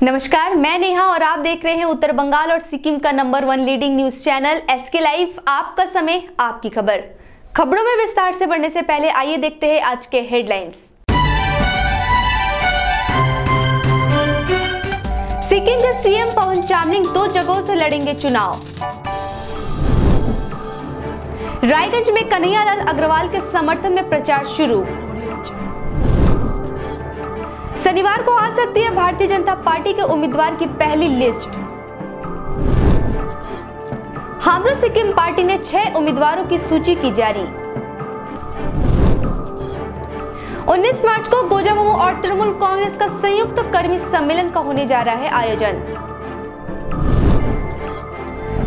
नमस्कार, मैं नेहा और आप देख रहे हैं उत्तर बंगाल और सिक्किम का number 1 leading news channel SK live. आपका समय, आपकी खबर। खबरों में विस्तार से बढ़ने से पहले आइए देखते हैं आज के हेडलाइंस। सिक्किम के सीएम पवन चामलिंग 2 जगहों से लड़ेंगे चुनाव। रायगंज में कन्हैयालाल अग्रवाल के समर्थन में प्रचार शुरू। शनिवार को आ सकती है भारतीय जनता पार्टी के उम्मीदवार की पहली लिस्ट। हाम्रो सिक्किम पार्टी ने 6 उम्मीदवारों की सूची की जारी। 19 मार्च को गोजामुमो और तृणमूल कांग्रेस का संयुक्त कर्मी सम्मेलन का होने जा रहा है आयोजन।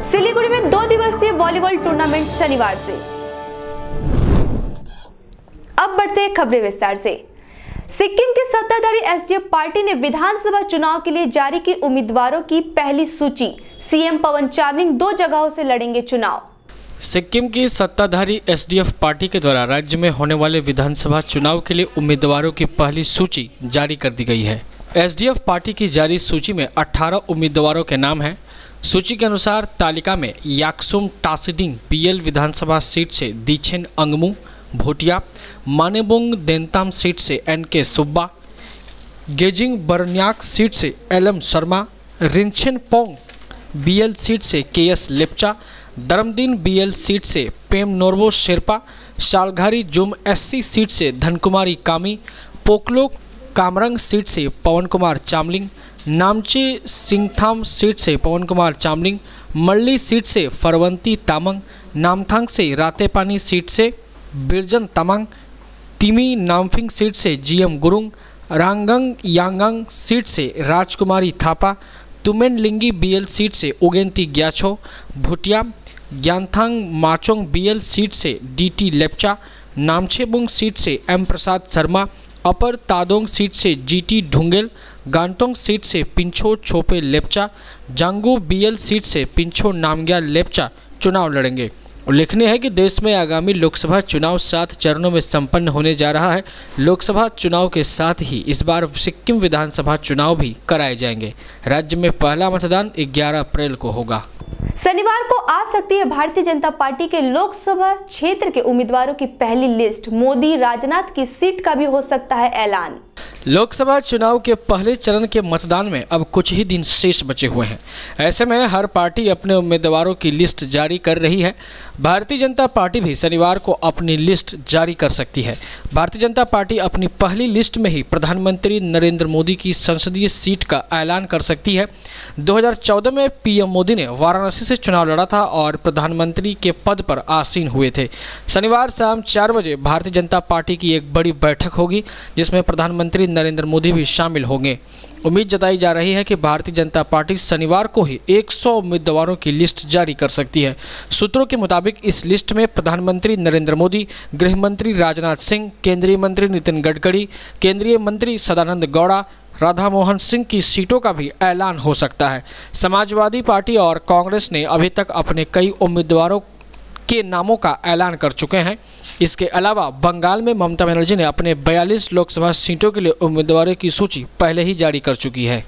सिलीगुड़ी में 2 दिवसीय वॉलीबॉल टूर्नामेंट शनिवार से। अब बढ़ते हैं खबरें विस्तार से। सिक्किम की सत्ताधारी SDF पार्टी ने विधानसभा चुनाव के लिए जारी की उम्मीदवारों की पहली सूची। सीएम पवन चामलिंग 2 जगहों से लड़ेंगे चुनाव। सिक्किम की सत्ताधारी SDF पार्टी के द्वारा राज्य में होने वाले विधानसभा चुनाव के लिए उम्मीदवारों की पहली सूची जारी कर दी गई है। SDF पार्टी की जारी सूची में 18 उम्मीदवारों के नाम हैं। सूची के अनुसार तालिका में याकसुम टासिडिंग BL विधानसभा सीट से दीछेन अंगमू भोटिया, मानेबुंग देंताम सीट से NK सुब्बा, गेजिंग बरन्याक सीट से LM Sharma, Rinchen Pong BL seat से KS लेप्चा, धर्मदीन BL सीट से पेम नोर्बो शेरपा, शालघारी जुम SC सीट से धनकुमारी कामी, पोकलोक कामरंग सीट से पवन कुमार चामलिंग, नामचे सिंगथाम सीट से पवन कुमार चामलिंग, मल्ली सीट से फरवंती तामंग, नामथांग से रातेपानी सीट से बिरजन तमांग, तिमी नामफिंग सीट से GM गुरुंग, रांगंग यांगंग सीट से राजकुमारी थापा, तुमेनलिंगी BL सीट से उगेंती ग्याछो भुटिया, ज्ञानथांग माचोंग BL सीट से DT लेप्चा, नामछेबुंग सीट से M प्रसाद शर्मा, अपर तादोंग सीट से GT ढुंगेल, गांटोंग सीट से पिंछो छोपे लेप्चा, जांगू BL सीट से पिंछो नामग्या लेप्चा चुनाव लड़ेंगे। उल्लेखनीय है कि देश में आगामी लोकसभा चुनाव 7 चरणों में संपन्न होने जा रहा है। लोकसभा चुनाव के साथ ही इस बार सिक्किम विधानसभा चुनाव भी कराए जाएंगे। राज्य में पहला मतदान 11 अप्रैल को होगा। शनिवार को आ सकती है भारतीय जनता पार्टी के लोकसभा क्षेत्र के उम्मीदवारों की पहली लिस्ट। मोदी राजनाथ की सीट का भी हो सकता है ऐलान। लोकसभा चुनाव के पहले चरण के मतदान में अब कुछ ही दिन शेष बचे हुए हैं। ऐसे में हर पार्टी अपने उम्मीदवारों की लिस्ट जारी कर रही है। भारतीय जनता पार्टी भी शनिवार को अपनी लिस्ट जारी कर सकती है। भारतीय जनता पार्टी अपनी पहली लिस्ट में ही प्रधानमंत्री नरेंद्र मोदी की संसदीय सीट का ऐलान कर सकती है। 2014 में PM मोदी ने वाराणसी से चुनाव लड़ा था और प्रधानमंत्री के पद पर आसीन हुए थे। शनिवार शाम 4 बजे भारतीय जनता पार्टी की एक बड़ी बैठक होगी जिसमें प्रधानमंत्री नरेंद्र मोदी भी शामिल होंगे। उम्मीद जताई जा रही है कि भारतीय जनता पार्टी शनिवार को ही 100 उम्मीदवारों की लिस्ट जारी कर सकती है। सूत्रों के मुताबिक इस लिस्ट में प्रधानमंत्री नरेंद्र मोदी, गृह मंत्री राजनाथ सिंह, केंद्रीय मंत्री नितिन गडकरी, केंद्रीय मंत्री सदानंद गौड़ा, राधा मोहन सिंह की सीटों का भी ऐलान हो सकता है। समाजवादी पार्टी और कांग्रेस ने अभी तक अपने कई उम्मीदवारों के नामों का ऐलान कर चुके हैं। इसके अलावा बंगाल में ममता बनर्जी ने अपने 42 लोकसभा सीटों के लिए उम्मीदवारों की सूची पहले ही जारी कर चुकी है।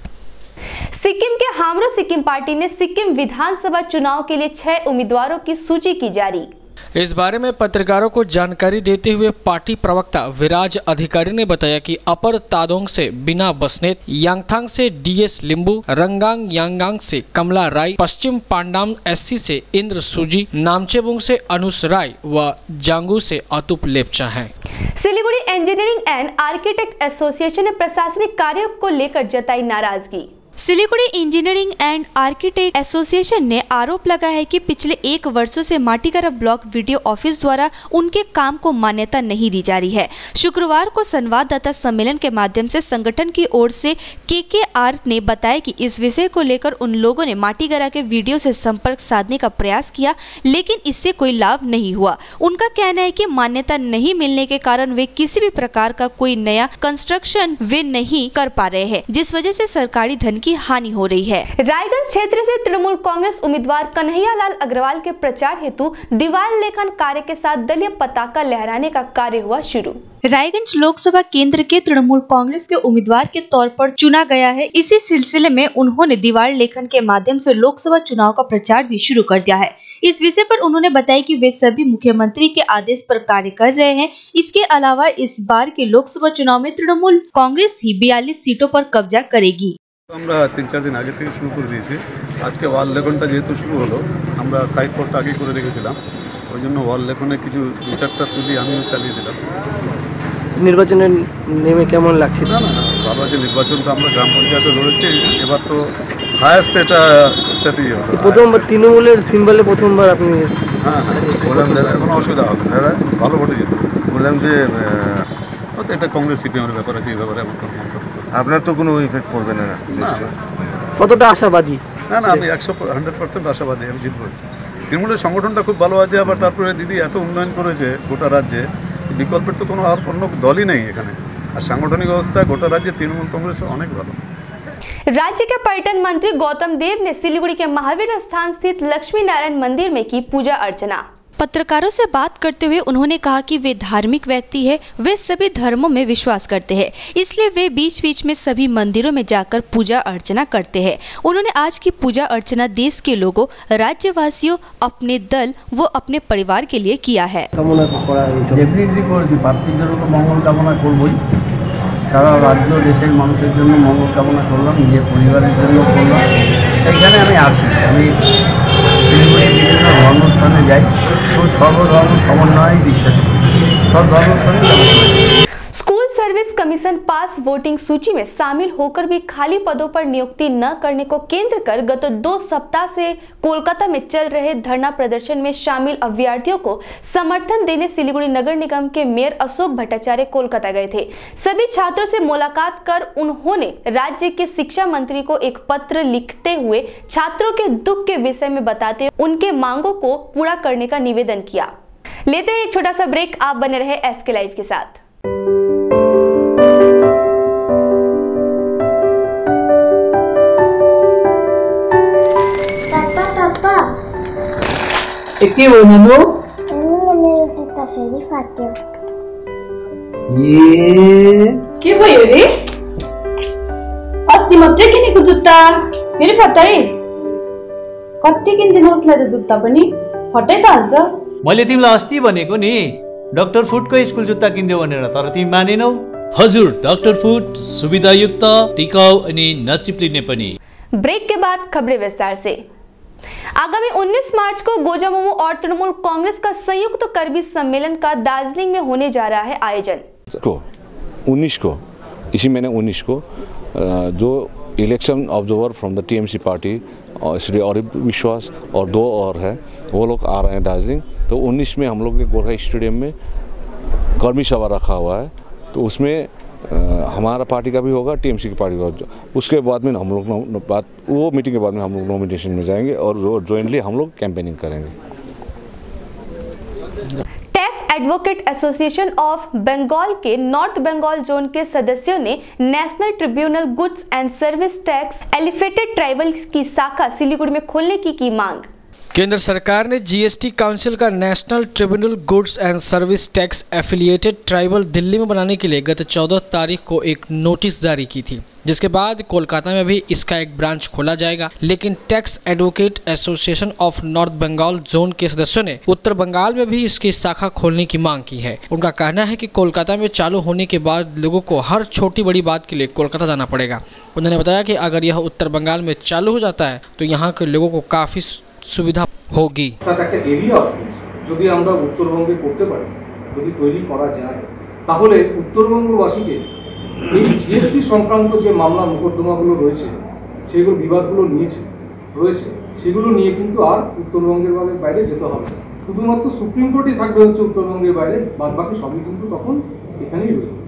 सिक्किम के हाम्रो सिक्किम पार्टी ने सिक्किम विधानसभा चुनाव के लिए 6 उम्मीदवारों की सूची की जारी। इस बारे में पत्रकारों को जानकारी देते हुए पार्टी प्रवक्ता विराज अधिकारी ने बताया कि अपर तादोंग से बिना बसनेत, यांगथांग से DS लिंबू, रंगांग यांगांग से कमला राय, पश्चिम पांडाम SC से इंद्र सूजी, नामचेबुंग से अनुस राय व जांगू से अतुप लेप्चा हैं। Siliguri engineering and architect association ने प्रशासनिक कार्यों को लेकर जताई नाराजगी। Siliguri engineering and architect association ने आरोप लगाया है कि पिछले 1 वर्षों से माटीगरा ब्लॉक वीडियो ऑफिस द्वारा उनके काम को मान्यता नहीं दी जा रही है। शुक्रवार को संवाददाता सम्मेलन के माध्यम से संगठन की ओर से KKR ने बताया कि इस विषय को लेकर उन लोगों ने माटीगरा के वीडियो से संपर्क साधने का प्रयास किया, लेकिन इससे कोई लाभ नहीं हुआ। उनका कहना है कि मान्यता नहीं मिलने के कारण वे किसी भी प्रकार का कोई नया कंस्ट्रक्शन वे नहीं कर पा रहे हैं, जिस वजह से सरकारी धन की की हानि हो रही है। रायगंज क्षेत्र से तृणमूल कांग्रेस उम्मीदवार कन्हैयालाल अग्रवाल के प्रचार हेतु दीवार लेखन कार्य के साथ दलीय पताका लहराने का कार्य हुआ शुरू। रायगंज लोकसभा केंद्र के तृणमूल कांग्रेस के उम्मीदवार के तौर पर चुना गया है। इसी सिलसिले में उन्होंने दीवार लेखन के माध्यम से लोकसभा चुनाव का प्रचार भी शुरू कर दिया है। इस विषय पर उन्होंने बताया कि वे सभी मुख्यमंत्री के आदेश पर कार्य कर रहे हैं। इसके अलावा इस बार के लोकसभा चुनाव में तृणमूल कांग्रेस ही 42 सीटों पर कब्जा करेगी। আমরা 3-4 দিন আগে থেকে শুরু করে দিয়েছি। আজকে ওয়াল লেখনটা যেহেতু শুরু হলো, আমরা সাইড পটটা আগে করে রেখেছিলাম, ওই জন্য ওয়াল লেখনে কিছু 2-4টা তুলি আমিও চালিয়ে দিলাম। নির্বাচনে নেমে কেমন লাগছে? না না ভালো আছে। নির্বাচন তো আমরা গ্রাম পঞ্চায়েতে লড়েছি, এবার তো হায়েস্ট এটা স্ট্র্যাটেজি হবে। প্রথমবার তৃণমূলের সিম্বলে প্রথমবার আপনি? হ্যাঁ বললাম কোনো অসুবিধা হবে না, ভালো ভোটে জিতবে। বললাম যে হয়তো এটা কংগ্রেস সিপিএমের ব্যাপার আছে, এই ব্যাপারে আমার কোনো মন্তব্য। আপনার তো কোনো ইফেক্ট পড়বে না? কতটা আশাবাদী? না আমি 100% আশাবাদী, আমি জিতবো। তৃণমূলের সংগঠনটা খুব ভালো আছে, আবার তারপরে দিদি এত উন্নয়ন করেছে গোটা রাজ্যে, বিকল্পের তো কোনো আর অন্য দলই নেই এখানে। আর সাংগঠনিক অবস্থা গোটা রাজ্যে তৃণমূল কংগ্রেস অনেক ভালো। राज्य के पर्यटन मंत्री गौतम देव ने सिलीगुड़ी के महावीर स्थान स्थित लक्ष्मी नारायण मंदिर में की पूजा अर्चना। पत्रकारों से बात करते हुए उन्होंने कहा कि वे धार्मिक व्यक्ति है, वे सभी धर्मों में विश्वास करते हैं, इसलिए वे बीच बीच में सभी मंदिरों में जाकर पूजा अर्चना करते हैं। उन्होंने आज की पूजा अर्चना देश के लोगों, राज्यवासियों, अपने दल व अपने परिवार के लिए किया है। সারা রাজ্য দেশের মানুষের জন্য মঙ্গল কামনা করলাম, নিজের পরিবারের জন্য করলাম। এখানে আমি আসি, আমি বিভিন্ন ধর্মস্থানে যাই, তো সর্বধর্ম সমন্বয়ে বিশ্বাস করি, সব ধর্মস্থানে। School service commission pass voting सूची में शामिल होकर भी खाली पदों पर नियुक्ति न करने को केंद्र कर गत 2 सप्ताह से कोलकाता में चल रहे धरना प्रदर्शन में शामिल अभ्यर्थियों को समर्थन देने सिलीगुड़ी नगर निगम के मेयर अशोक भट्टाचार्य कोलकाता गए थे। सभी छात्रों से मुलाकात कर उन्होंने राज्य के शिक्षा मंत्री को एक पत्र लिखते हुए छात्रों के दुख के विषय में बताते हुए उनके मांगों को पूरा करने का निवेदन किया। लेते हैं एक छोटा सा ब्रेक, आप बने रहे एसके लाइव के साथ। কি বলবো? জুতা ফেরি ফাটিও। के भयो रे? अस्ति मात्रै किनेको जुत्ता फेरि फटाइस्? कति किनिदिनु उसलाई त जुत्ता पनि फटाइ त हाल्छ। मैले तिमीलाई अस्ति भनेको नि डाक्टर फुटको स्कुल जुत्ता किन्देऊ भनेर, तर तिमी मानेनौ। हजुर, डाक्टर फुट सुविधायुक्त, टिकाउ अनि नचिप्लिने पनि। ब्रेक के बाद खबरें विस्तार से। आगामी 19 मार्च को गोजामुमो और तृणमूल कांग्रेस का संयुक्त कर्मी सम्मेलन का दार्जिलिंग में होने जा रहा है आयोजन। 19 को इसी महीने 19 को जो election observer from the TMC party Shri Arib Vishwas और 2 और है, वो लोग आ रहे हैं दार्जिलिंग। तो 19 में हम लोग के गोरखा स्टेडियम में कर्मी सभा रखा हुआ है, तो उसमें हमारा पार्टी का भी होगा, टीएमसी की पार्टी का। उसके बाद में हम लोग वो मीटिंग के बाद में हम लोग नॉमिनेशन में जाएंगे और जॉइंटली हम लोग कैंपेनिंग करेंगे। Tax advocate association of Bengal के नॉर्थ बंगाल जोन के सदस्यों ने national tribunal goods and service tax एलिफेटेड ट्राइबल की शाखा सिलीगुड़ी में खोलने की मांग। केंद्र सरकार ने जीएसटी काउंसिल का national tribunal goods and service tax affiliated tribal Delhi में बनाने के लिए गत 14 तारीख को एक नोटिस जारी की थी, जिसके बाद कोलकाता में भी इसका एक ब्रांच खोला जाएगा। लेकिन tax advocate association of north Bengal zone के सदस्यों ने उत्तर बंगाल में भी इसकी शाखा खोलने की मांग की है। उनका कहना है कि कोलकाता में चालू होने के बाद लोगों को हर छोटी बड़ी बात के लिए कोलकाता जाना पड़ेगा। उन्होंने बताया कि अगर यह उत्तर बंगाल में चालू हो जाता है तो यहाँ के लोगों को काफ़ी সুবিধা होगी। এরিয়া অফিস যদি আমরা উত্তরবঙ্গে করতে পারি, যদি তৈরি করা যায়, তাহলে উত্তরবঙ্গবাসীকে এই জিএসটি সংক্রান্ত যে মামলা মোকদ্দমাগুলো রয়েছে, সেগুলো বিবাদগুলো রয়েছে সেগুলো নিয়ে কিন্তু আর উত্তরবঙ্গের বাইরে যেতে হবে না। শুধুমাত্র সুপ্রিম কোর্টই থাকবে হচ্ছে উত্তরবঙ্গের বাইরে, বাদ বাকি সবই কিন্তু তখন এখানেই রয়েছে।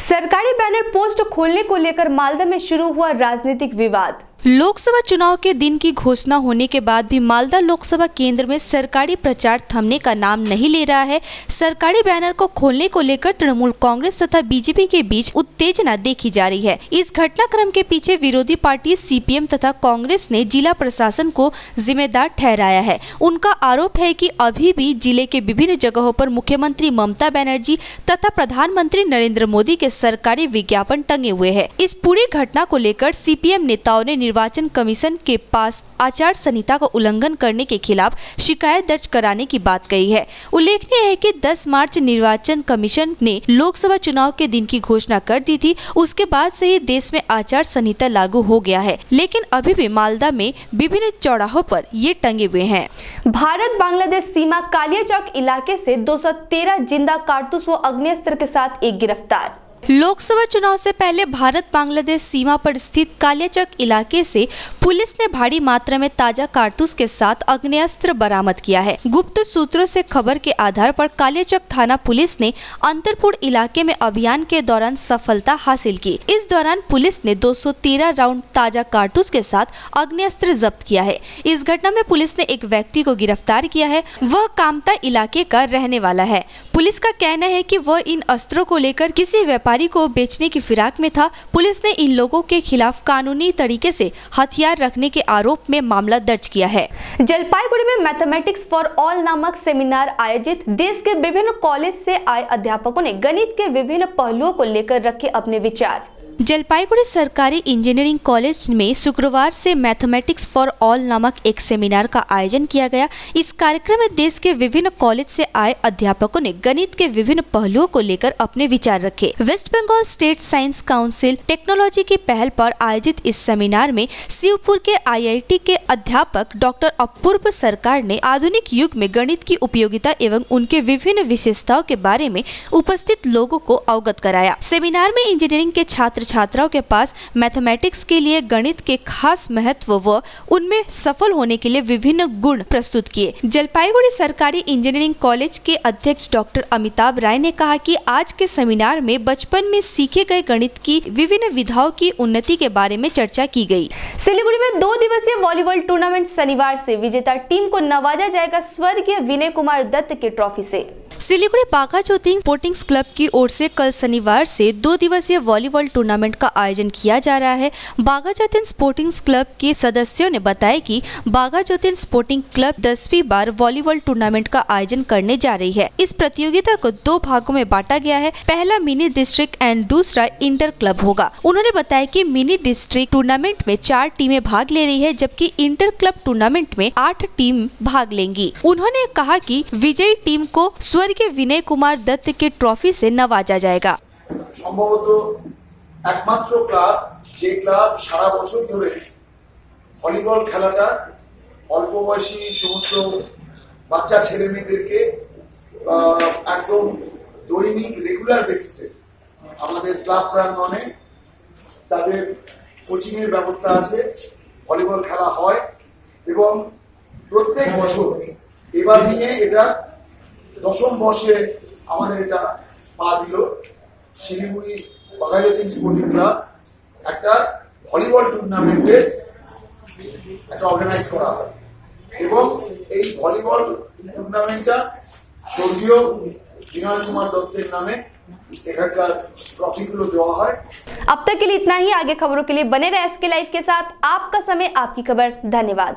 सरकारी बैनर पोस्ट खोलने को लेकर मालदा में शुरू हुआ राजनीतिक विवाद। लोकसभा चुनाव के दिन की घोषणा होने के बाद भी मालदा लोकसभा केंद्र में सरकारी प्रचार थमने का नाम नहीं ले रहा है। सरकारी बैनर को खोलने को लेकर तृणमूल कांग्रेस तथा बीजेपी के बीच उत्तेजना देखी जा रही है। इस घटनाक्रम के पीछे विरोधी पार्टी सीपीएम तथा कांग्रेस ने जिला प्रशासन को जिम्मेदार ठहराया है। उनका आरोप है कि अभी भी जिले के विभिन्न जगहों पर मुख्यमंत्री ममता बनर्जी तथा प्रधानमंत्री नरेंद्र मोदी के सरकारी विज्ञापन टंगे हुए हैं। इस पूरी घटना को लेकर सीपीएम नेताओं ने निर्वाचन कमीशन के पास आचार संहिता को उल्लंघन करने के खिलाफ शिकायत दर्ज कराने की बात कही है। उल्लेखनीय है कि 10 मार्च निर्वाचन कमीशन ने लोकसभा चुनाव के दिन की घोषणा कर दी थी। उसके बाद से ही देश में आचार संहिता लागू हो गया है, लेकिन अभी भी मालदा में विभिन्न चौराहों पर ये टंगे हुए हैं। भारत बांग्लादेश सीमा कालियाचौक इलाके से 213 जिंदा कारतूस व आग्नेयास्त्र के साथ एक गिरफ्तार। लोकसभा चुनाव से पहले भारत बांग्लादेश सीमा पर स्थित कालियाचौक इलाके से पुलिस ने भारी मात्रा में ताजा कारतूस के साथ आग्नेयास्त्र बरामद किया है। गुप्त सूत्रों से खबर के आधार पर कालियाचौक थाना पुलिस ने अंतरपुर इलाके में अभियान के दौरान सफलता हासिल की। इस दौरान पुलिस ने 213 राउंड ताजा कारतूस के साथ आग्नेयास्त्र जब्त किया है। इस घटना में पुलिस ने एक व्यक्ति को गिरफ्तार किया है। वह कामता इलाके का रहने वाला है। पुलिस का कहना है कि वह इन अस्त्रों को लेकर किसी व्यापारी को बेचने की फिराक में था। पुलिस ने इन लोगों के खिलाफ कानूनी तरीके से हथियार रखने के आरोप में मामला दर्ज किया है। जलपाईगुड़ी में मैथमेटिक्स फॉर ऑल नामक सेमिनार आयोजित। देश के विभिन्न कॉलेज से आए अध्यापकों ने गणित के विभिन्न पहलुओं को लेकर रखे अपने विचार। जलपाईगुड़ी सरकारी इंजीनियरिंग कॉलेज में शुक्रवार से मैथमेटिक्स फॉर ऑल नामक एक सेमिनार का आयोजन किया गया। इस कार्यक्रम में देश के विभिन्न कॉलेज से आए अध्यापकों ने गणित के विभिन्न पहलुओं को लेकर अपने विचार रखे। West Bengal state science council technology की पहल पर आयोजित इस सेमिनार में शिवपुर के IIT के अध्यापक डॉक्टर अपूर्व सरकार ने आधुनिक युग में गणित की उपयोगिता एवं उनके विभिन्न विशेषताओं के बारे में उपस्थित लोगों को अवगत कराया। सेमिनार में इंजीनियरिंग के छात्र छात्राओं के पास मैथमेटिक्स के लिए गणित के खास महत्व व उनमें सफल होने के लिए विभिन्न गुण प्रस्तुत किए। जलपाईगुड़ी सरकारी इंजीनियरिंग कॉलेज के अध्यक्ष डॉक्टर अमिताभ राय ने कहा कि आज के सेमिनार में बचपन में सीखे गए गणित की विभिन्न विधाओं की उन्नति के बारे में चर्चा की गई। सिलीगुड़ी में 2 दिवसीय वॉलीबॉल टूर्नामेंट शनिवार से विजेता टीम को नवाजा जाएगा स्वर्गीय विनय कुमार दत्त के ट्रॉफी से। सिलीगुड़ी बाघाज्योतिन स्पोर्टिंग क्लब की ओर से कल शनिवार से 2 दिवसीय वॉलीबॉल टूर्नामेंट का आयोजन किया जा रहा है। बाघाज्योतिन स्पोर्टिंग क्लब के सदस्यों ने बताया कि बाघाज्योतिन स्पोर्टिंग क्लब 10वीं बार वॉलीबॉल टूर्नामेंट का आयोजन करने जा रही है। इस प्रतियोगिता को 2 भागों में बांटा गया है। पहला मिनी डिस्ट्रिक्ट एंड दूसरा इंटर क्लब होगा। उन्होंने बताया कि मिनी डिस्ट्रिक्ट टूर्नामेंट में 4 टीमें भाग ले रही है, जबकि इंटर क्लब टूर्नामेंट में 8 टीम भाग लेंगी। उन्होंने कहा कि विजयी टीम को स्वर्गीय विनय कुमार दत्त के ट्रॉफी से नवाजा जाएगा। সম্ভবত একমাত্র ক্লাব যে ক্লাব সারা বছর ধরে ভলিবল খেলাটা অল্প বয়সী সমস্ত বাচ্চা ছেলে মেয়েদেরকে একদম দৈনিক রেগুলার বেসিসে আমাদের ক্লাব প্রাঙ্গণে তাদের কোচিং এর ব্যবস্থা আছে, ভলিবল খেলা হয় এবং প্রত্যেক বছর এবার নিয়ে এটা 10ম বর্ষে আমাদের এটা পা দিল। শিলিগুড়ি বাঘাজ্যোতিন স্পোর্টিং ক্লাব একটা ভলিবল টুর্নামেন্টে একটা অর্গানাইজ করা হয় এবং এই ভলিবল টুর্নামেন্টটা স্বর্গীয় বিনয় কুমার দত্তের নামে এখানকার ट्रॉफीগুলো দেওয়া হয়। अब तक के लिए इतना ही। आगे खबरों के लिए बने रहे SK लाइव के साथ। आपका समय आपकी खबर। धन्यवाद।